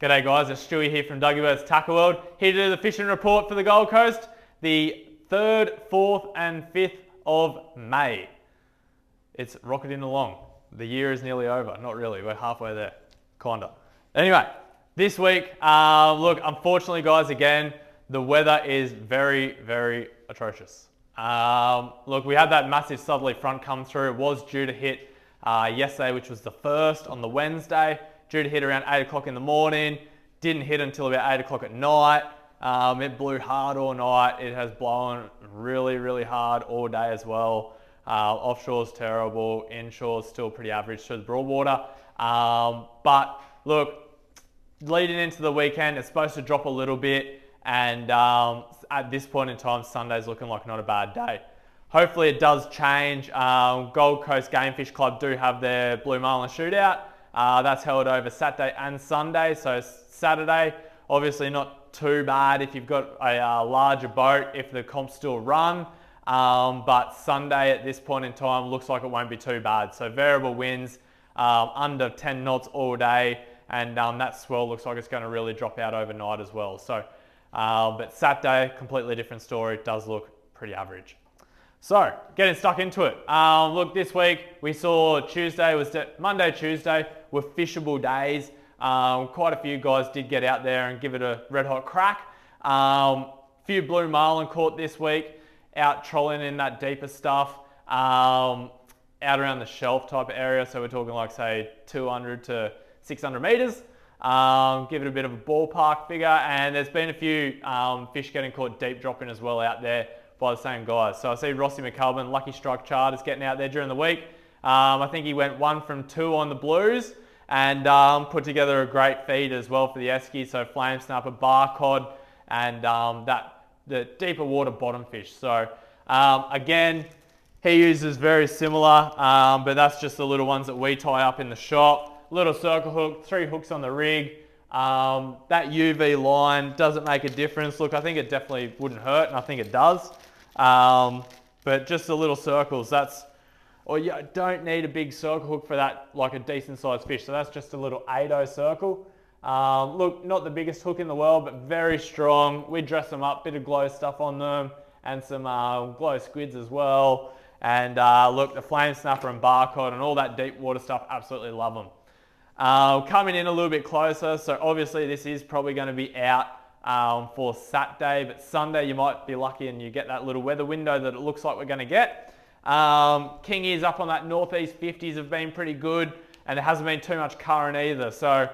G'day guys, it's Stewie here from Dougie Bird's Tackle World, here to do the fishing report for the Gold Coast, the 3rd, 4th and 5th of May. It's rocketing along. The year is nearly over. Not really, we're halfway there, kinda. Anyway, this week, look, unfortunately guys, again, the weather is very, very atrocious. Look, we had that massive southerly front come through. It was due to hit yesterday, which was the 1st on the Wednesday. Due to hit around 8 o'clock in the morning, didn't hit until about 8 o'clock at night. It blew hard all night. It has blown really, really hard all day as well. Offshore's terrible, inshore's still pretty average through the Broadwater. But look, leading into the weekend, it's supposed to drop a little bit, and at this point in time, Sunday's looking like not a bad day. Hopefully it does change. Gold Coast Game Fish Club do have their Blue Marlin shootout. That's held over Saturday and Sunday. So Saturday, obviously not too bad if you've got a larger boat, if the comps still run. But Sunday at this point in time looks like it won't be too bad. So variable winds, under 10 knots all day, and that swell looks like it's going to really drop out overnight as well. So, but Saturday, completely different story. It does look pretty average. So, getting stuck into it. Look, this week we saw Monday, Tuesday were fishable days. Quite a few guys did get out there and give it a red hot crack. Few blue marlin caught this week, out trolling in that deeper stuff, out around the shelf type of area. So we're talking like say 200 to 600 meters. Give it a bit of a ballpark figure, and there's been a few fish getting caught deep dropping as well out there by the same guys. So I see Rossi McCubbin, Lucky Strike Charters getting out there during the week. I think he went 1 from 2 on the blues, and put together a great feed as well for the esky. So flame snapper, bar cod, and the deeper water bottom fish. So again, he uses very similar, but that's just the little ones that we tie up in the shop. Little circle hook, 3 hooks on the rig. That UV line doesn't make a difference. Look, I think it definitely wouldn't hurt, and I think it does. But just the little circles, or you don't need a big circle hook for that, like a decent sized fish. So that's just a little 8-0 circle. Look, not the biggest hook in the world, but very strong. We dress them up, bit of glow stuff on them, and some glow squids as well. And look, the flame snapper and barcode and all that deep water stuff, absolutely love them. Coming in a little bit closer, so obviously this is probably going to be out for Saturday, but Sunday you might be lucky and you get that little weather window that it looks like we're going to get. Kingies up on that northeast 50s have been pretty good, and there hasn't been too much current either. So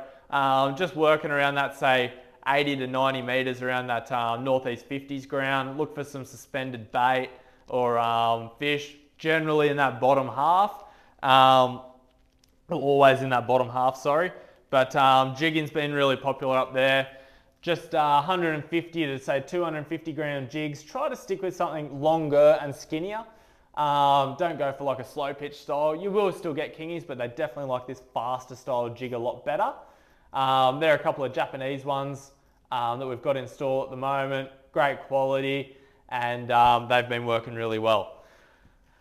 just working around that, say 80 to 90 meters around that northeast 50s ground. Look for some suspended bait or fish, generally in that bottom half. Always in that bottom half, sorry. But jigging's been really popular up there. Just 150 to say 250 gram jigs. Try to stick with something longer and skinnier. Don't go for like a slow pitch style. You will still get kingies, but they definitely like this faster style jig a lot better. There are a couple of Japanese ones that we've got in store at the moment. Great quality, and they've been working really well.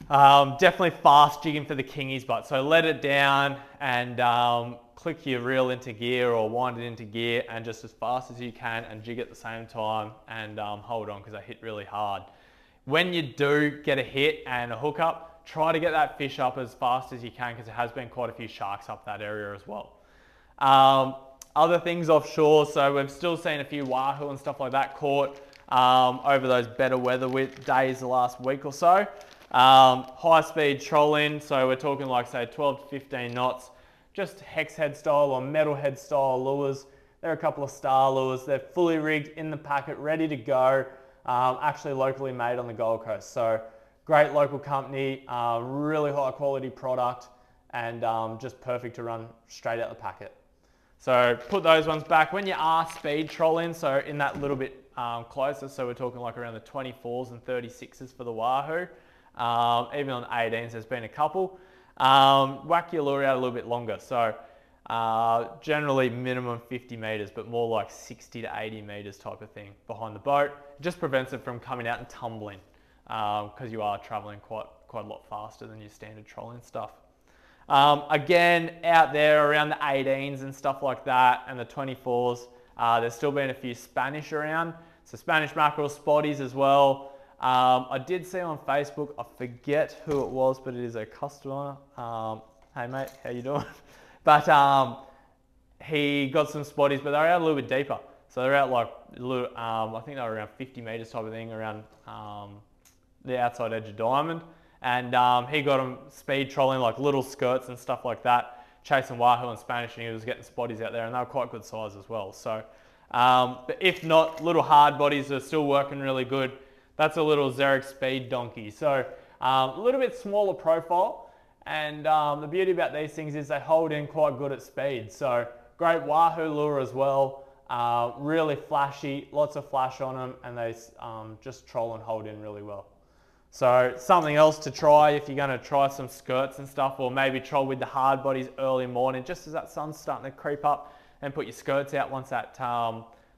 Definitely fast jigging for the kingies, but so let it down and click your reel into gear or wind it into gear, and just as fast as you can and jig at the same time, and hold on because they hit really hard. When you do get a hit and a hook up, try to get that fish up as fast as you can, because there has been quite a few sharks up that area as well. Other things offshore, so we've still seen a few wahoo and stuff like that caught over those better weather days the last week or so. High speed trolling, so we're talking like say 12 to 15 knots, just hex head style or metal head style lures. There are a couple of star lures. They're fully rigged in the packet, ready to go. Actually locally made on the Gold Coast. So great local company, really high quality product, and just perfect to run straight out the packet. So put those ones back. When you are speed trolling, so in that little bit closer, so we're talking like around the 24s and 36s for the wahoo. Even on 18s, there's been a couple. Whack your lure out a little bit longer. So generally minimum 50 meters, but more like 60 to 80 meters type of thing behind the boat. It just prevents it from coming out and tumbling, because you are traveling quite a lot faster than your standard trolling stuff. Again, out there around the 18s and stuff like that, and the 24s, there's still been a few Spanish around. So Spanish mackerel, spotties as well. I did see on Facebook, I forget who it was, but it is a customer. Hey mate, how you doing? But he got some spotties, but they're out a little bit deeper. So they're out like, I think they were around 50 meters type of thing, around the outside edge of Diamond. And he got them speed trolling, like little skirts and stuff like that, chasing Wahoo and Spanish, and he was getting spotties out there, and they were quite good size as well. So, but if not, little hard bodies are still working really good. That's a little Xeric speed donkey. So a little bit smaller profile, and the beauty about these things is they hold in quite good at speed. So great Wahoo lure as well. Really flashy, lots of flash on them, and they just troll and hold in really well. So something else to try if you're going to try some skirts and stuff, or maybe troll with the hard bodies early morning, just as that sun's starting to creep up, and put your skirts out once that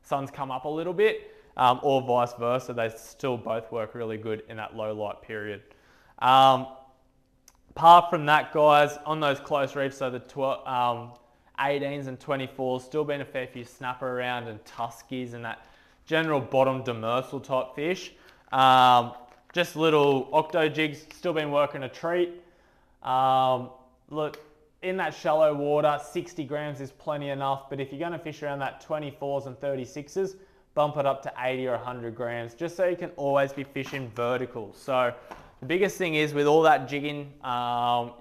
sun's come up a little bit, or vice versa. They still both work really good in that low light period. Apart from that, guys, on those close reefs, so the 18s and 24s, still been a fair few snapper around, and tuskies and that general bottom demersal type fish. Just little octo jigs, still been working a treat. Look, in that shallow water, 60 grams is plenty enough, but if you're going to fish around that 24s and 36s, bump it up to 80 or 100 grams, just so you can always be fishing vertical. So the biggest thing is with all that jigging,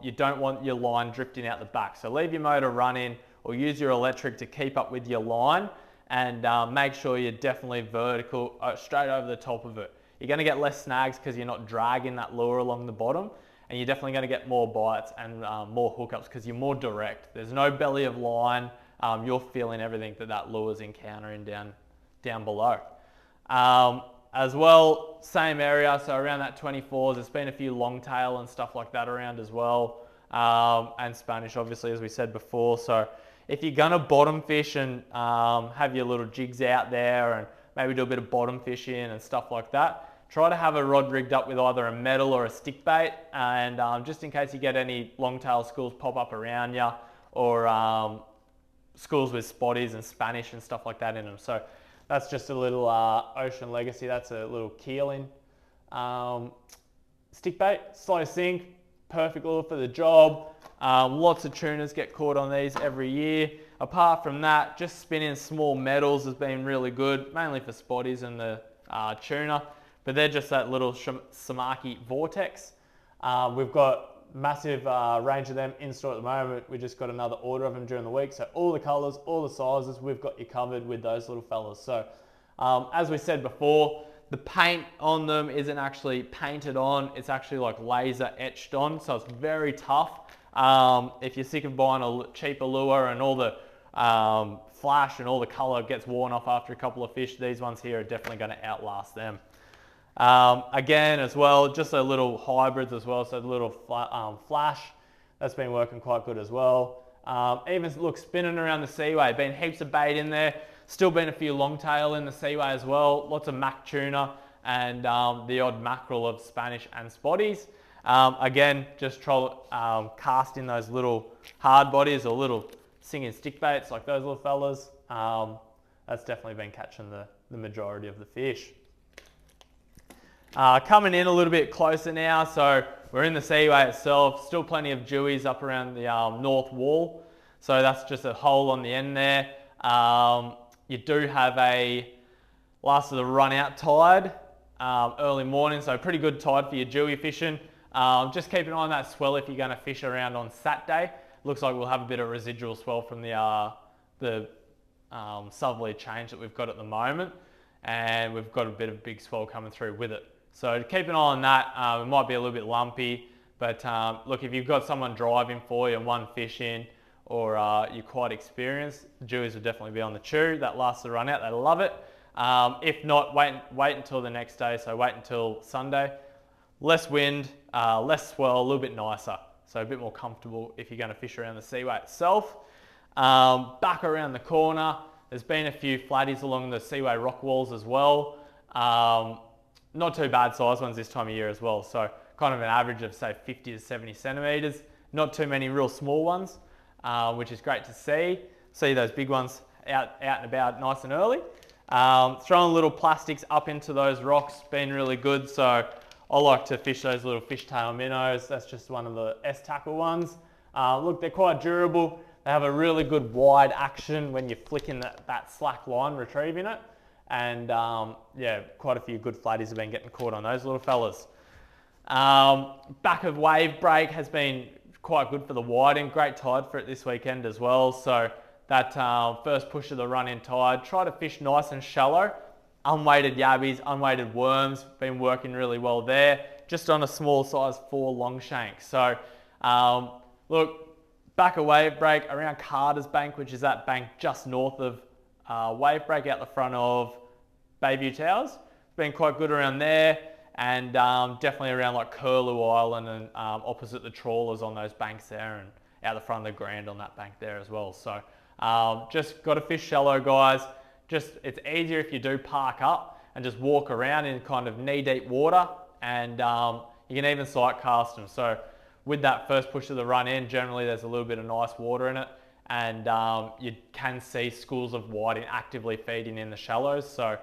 you don't want your line drifting out the back. So leave your motor running, or use your electric to keep up with your line, and make sure you're definitely vertical, straight over the top of it. You're going to get less snags because you're not dragging that lure along the bottom, and you're definitely going to get more bites and more hookups because you're more direct. There's no belly of line. You're feeling everything that lure's encountering down below. As well, same area, so around that 24s, there's been a few longtail and stuff like that around as well, and Spanish obviously, as we said before. So if you're going to bottom fish and have your little jigs out there, and maybe do a bit of bottom fishing and stuff like that, try to have a rod rigged up with either a metal or a stick bait, and just in case you get any longtail schools pop up around you, or schools with spotties and Spanish and stuff like that in them. So that's just a little Ocean Legacy. That's a little keeling stick bait, slow sink, perfect lure for the job. Lots of tuners get caught on these every year. Apart from that, just spinning small metals has been really good, mainly for spotties and the tuna, but they're just that little Samaki Vortex. We've got massive range of them in store at the moment. We just got another order of them during the week, so all the colors, all the sizes, we've got you covered with those little fellas. So as we said before, the paint on them isn't actually painted on, it's actually like laser etched on, so it's very tough. If you're sick of buying a cheaper lure and all the flash and all the color gets worn off after a couple of fish, these ones here are definitely going to outlast them. Again, as well, just a little hybrids as well, so the little flash, that's been working quite good as well. Even look, spinning around the Seaway, been heaps of bait in there, still been a few longtail in the Seaway as well, lots of mac tuna, and the odd mackerel of Spanish and spotties. Again, just casting those little hard bodies or little singing stick baits like those little fellas. That's definitely been catching the majority of the fish. Coming in a little bit closer now, so we're in the Seaway itself, still plenty of jewies up around the north wall. So that's just a hole on the end there. You do have a last of the run out tide early morning, so pretty good tide for your jewy fishing. Just keep an eye on that swell if you're going to fish around on Saturday. Looks like we'll have a bit of residual swell from the southerly change that we've got at the moment, and we've got a bit of big swell coming through with it. So keep an eye on that. It might be a little bit lumpy, but look, if you've got someone driving for you and one fishing, or you're quite experienced, the jewies will definitely be on the chew. That lasts the run out, they love it. If not, wait until the next day, so wait until Sunday. Less wind, less swell, a little bit nicer, so a bit more comfortable if you're going to fish around the Seaway itself. Back around the corner, there's been a few flatties along the Seaway rock walls as well. Not too bad size ones this time of year as well, so kind of an average of say 50 to 70 centimetres. not too many real small ones, which is great to see. See those big ones out and about nice and early. Throwing little plastics up into those rocks, been really good. So I like to fish those little fishtail minnows. That's just one of the S-tackle ones. Look, they're quite durable. They have a really good wide action when you're flicking that slack line, retrieving it. And yeah, quite a few good flatties have been getting caught on those little fellas. Back of wave break has been quite good for the whiting. Great tide for it this weekend as well. So that first push of the run-in tide, try to fish nice and shallow. Unweighted yabbies, unweighted worms, been working really well there. Just on a small size 4 long shank. So look, back of wave break around Carter's Bank, which is that bank just north of wave break out the front of Bayview Towers. It's been quite good around there, and definitely around like Curlew Island and opposite the trawlers on those banks there, and out the front of the Grand on that bank there as well. So just got to fish shallow, guys. It's easier if you do park up and just walk around in kind of knee-deep water, and you can even sight cast them. So with that first push of the run in, generally there's a little bit of nice water in it, and you can see schools of whiting actively feeding in the shallows. So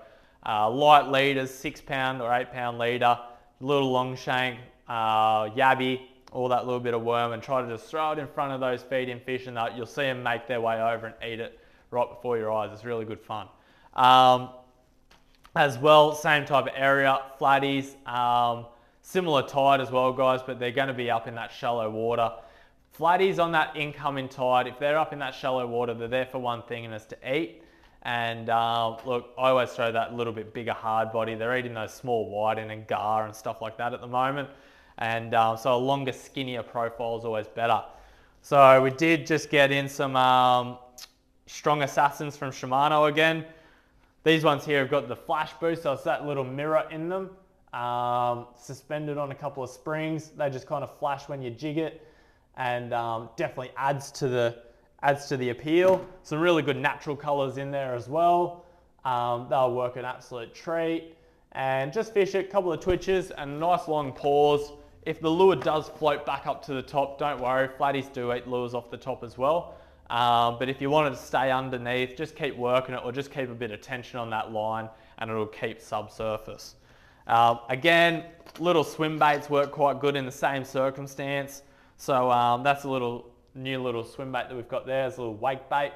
light leaders, 6 pound or 8 pound leader, little long shank, yabby, all that little bit of worm, and try to just throw it in front of those feeding fish, and you'll see them make their way over and eat it right before your eyes. It's really good fun. As well, same type of area, flatties, similar tide as well, guys, but they're going to be up in that shallow water. Flatties on that incoming tide, if they're up in that shallow water, they're there for one thing, and it's to eat. And look, I always throw that little bit bigger hard body. They're eating those small whiting and gar and stuff like that at the moment. And so a longer, skinnier profile is always better. So we did just get in some strong assassins from Shimano again. These ones here have got the flash boost, so it's that little mirror in them. Suspended on a couple of springs. They just kind of flash when you jig it, and definitely adds to the appeal. Some really good natural colors in there as well. They'll work an absolute treat. And just fish it, a couple of twitches and a nice long pause. If the lure does float back up to the top, don't worry, flatties do eat lures off the top as well. But if you want it to stay underneath, just keep working it, or just keep a bit of tension on that line, and it'll keep subsurface. Again, little swim baits work quite good in the same circumstance. So that's a new little swim bait that we've got there. It's a little wake bait.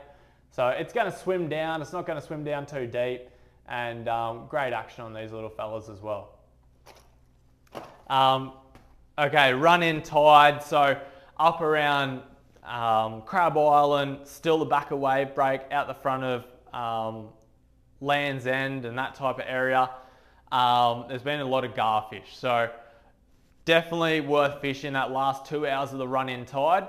So it's going to swim down. It's not going to swim down too deep, and great action on these little fellas as well. Okay, run in tide. So up around Crab Island, still the back of wave break, out the front of Land's End and that type of area. There's been a lot of garfish, so definitely worth fishing that last 2 hours of the run-in tide.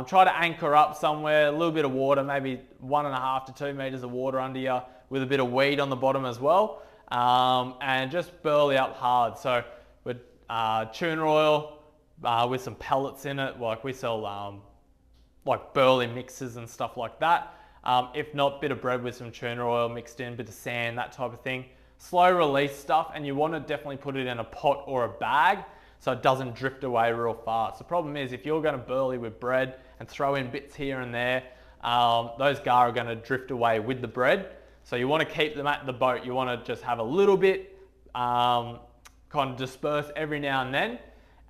Try to anchor up somewhere, a little bit of water, maybe 1.5 to 2 meters of water under you, with a bit of weed on the bottom as well, and just burley up hard. So with tuna oil, with some pellets in it, like we sell like burley mixes and stuff like that. If not, bit of bread with some tuna oil mixed in, bit of sand, that type of thing. Slow release stuff, and you want to definitely put it in a pot or a bag so it doesn't drift away real fast. The problem is, if you're going to burley with bread and throw in bits here and there, those gar are going to drift away with the bread. So you want to keep them at the boat. You want to just have a little bit kind of disperse every now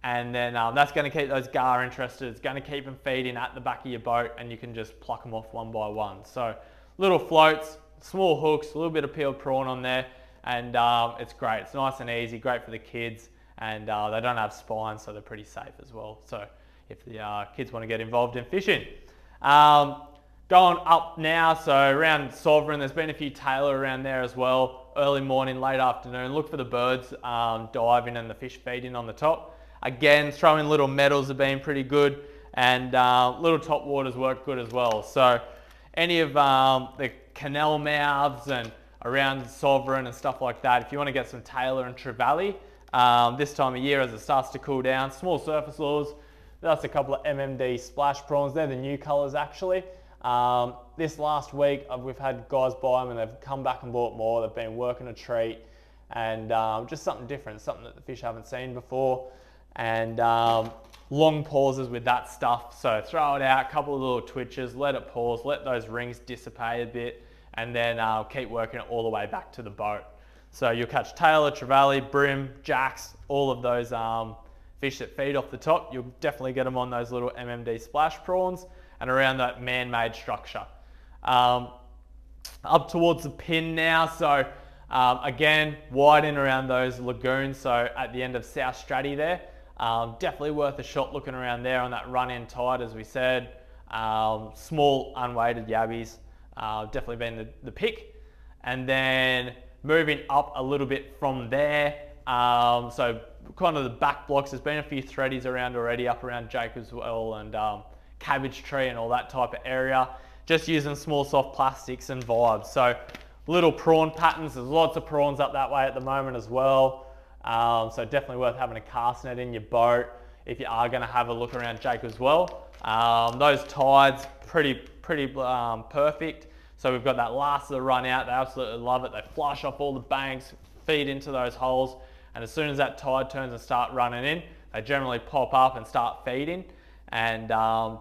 and then that's going to keep those gar interested. It's going to keep them feeding at the back of your boat, and you can just pluck them off one by one. So little floats, small hooks, a little bit of peeled prawn on there, and it's great. It's nice and easy, great for the kids, and they don't have spines, so they're pretty safe as well. So if the kids want to get involved in fishing. Going up now, so around Sovereign, there's been a few Tailor around there as well. Early morning, late afternoon, look for the birds diving and the fish feeding on the top. Again, throwing little metals have been pretty good, and little top waters work good as well. So any of the canal mouths and around Sovereign and stuff like that, if you want to get some Tailor and Trevally this time of year as it starts to cool down, small surface lures, that's a couple of MMD splash prawns. They're the new colours actually. This last week we've had guys buy them, and they've come back and bought more. They've been working a treat, and just something different, something that the fish haven't seen before. and long pauses with that stuff. So throw it out, a couple of little twitches, let it pause, let those rings dissipate a bit, and then keep working it all the way back to the boat. So you'll catch Tailor, Trevally, Brim, Jacks, all of those fish that feed off the top. You'll definitely get them on those little MMD splash prawns and around that man-made structure. Up towards the pin now, so again, widen around those lagoons, so at the end of South Stratty there. Definitely worth a shot looking around there on that run-in tide, as we said. Small unweighted yabbies, definitely been the pick. And then moving up a little bit from there, so kind of the back blocks, there's been a few threadies around already, up around Jake as well, and Cabbage Tree and all that type of area. Just using small soft plastics and vibes. So little prawn patterns, there's lots of prawns up that way at the moment as well. So definitely worth having a cast net in your boat if you are going to have a look around Jake as well. Those tides, pretty perfect. So we've got that last of the run out, they absolutely love it. They flush off all the banks, feed into those holes, and as soon as that tide turns and start running in, they generally pop up and start feeding. And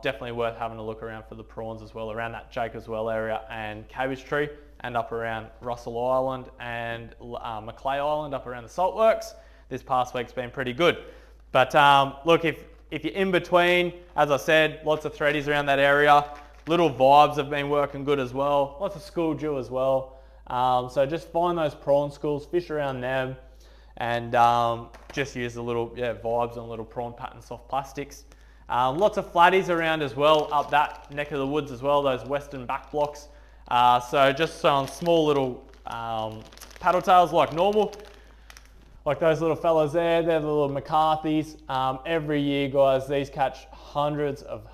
definitely worth having a look around for the prawns as well, around that Jake as well area and Cabbage Tree, and up around Russell Island and Maclay Island, up around the saltworks. This past week's been pretty good. But look, if you're in between, as I said, lots of threadies around that area. Little vibes have been working good as well. Lots of school dew as well. So just find those prawn schools, fish around them, and just use the little vibes on little prawn pattern soft plastics. Lots of flatties around as well, up that neck of the woods as well, those western back blocks. So just on small little paddle tails like normal, like those little fellas there, they're the little McCarthy's. Every year, guys, these catch hundreds of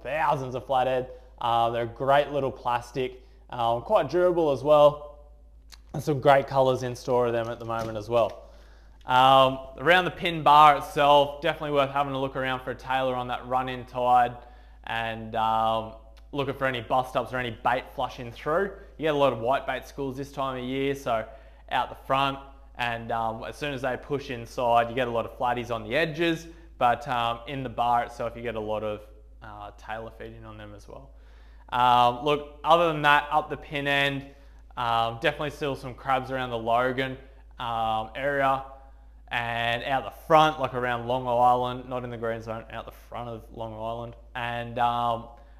thousands of flathead. They're great little plastic, quite durable as well, and some great colours in store of them at the moment as well. Around the pin bar itself, definitely worth having a look around for a Tailor on that run-in tide, and looking for any bust-ups or any bait flushing through. You get a lot of whitebait schools this time of year, so out the front, and as soon as they push inside, you get a lot of flatties on the edges, but in the bar itself, you get a lot of Tailor feeding on them as well. Look, other than that, up the pin end, definitely still some crabs around the Logan area, and out the front, like around Long Island, not in the green zone, out the front of Long Island, and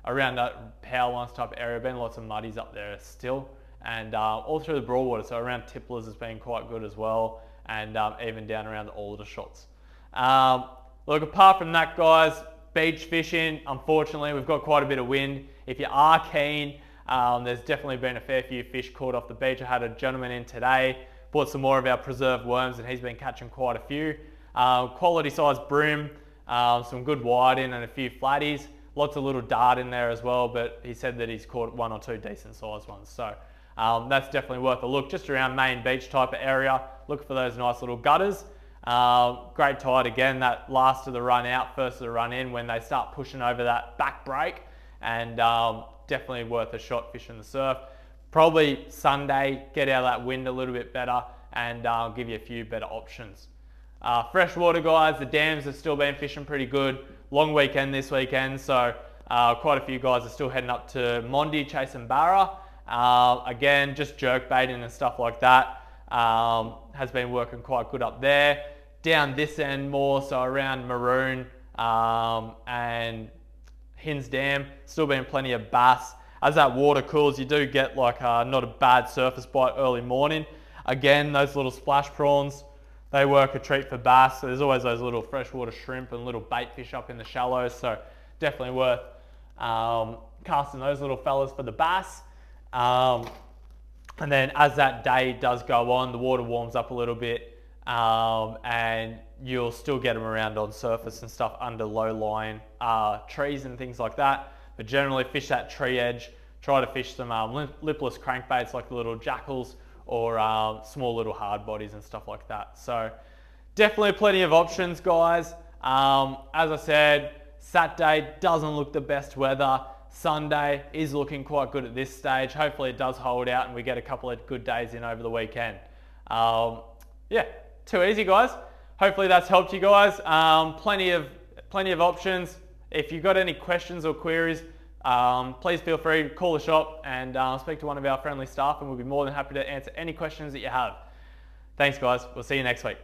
around that power lines type area, been lots of muddies up there still, and all through the Broadwater, so around Tipplers has been quite good as well, and even down around the Aldershot. Look, apart from that, guys, beach fishing, unfortunately, we've got quite a bit of wind. If you are keen, there's definitely been a fair few fish caught off the beach. I had a gentleman in today, bought some more of our preserved worms, and he's been catching quite a few. Quality size brim, some good whiting and a few flatties. Lots of little dart in there as well, but he said that he's caught one or two decent sized ones. So that's definitely worth a look, just around main beach type of area. Look for those nice little gutters. Great tide again, that last of the run out, first of the run in, when they start pushing over that back break, and definitely worth a shot fishing the surf. Probably Sunday, get out of that wind a little bit better, and I'll give you a few better options. Freshwater, guys, the dams have still been fishing pretty good. Long weekend this weekend, so quite a few guys are still heading up to Mondi chasing barra. Again, just jerk baiting and stuff like that has been working quite good up there. Down this end more, so around Maroon and Hinds Dam, still been plenty of bass. As that water cools, you do get like not a bad surface bite early morning. Again, those little splash prawns, they work a treat for bass. So there's always those little freshwater shrimp and little bait fish up in the shallows, so definitely worth casting those little fellas for the bass. And then as that day does go on, the water warms up a little bit, and you'll still get them around on surface and stuff under low-lying trees and things like that. But generally fish that tree edge, try to fish some lipless crankbaits like the little jackals, or small little hard bodies and stuff like that. So definitely plenty of options, guys. As I said, Saturday doesn't look the best weather. Sunday is looking quite good at this stage. Hopefully it does hold out and we get a couple of good days in over the weekend. Yeah, too easy, guys. hopefully that's helped you guys. Plenty of options. If you've got any questions or queries, please feel free to call the shop and speak to one of our friendly staff, and we'll be more than happy to answer any questions that you have. Thanks guys, we'll see you next week.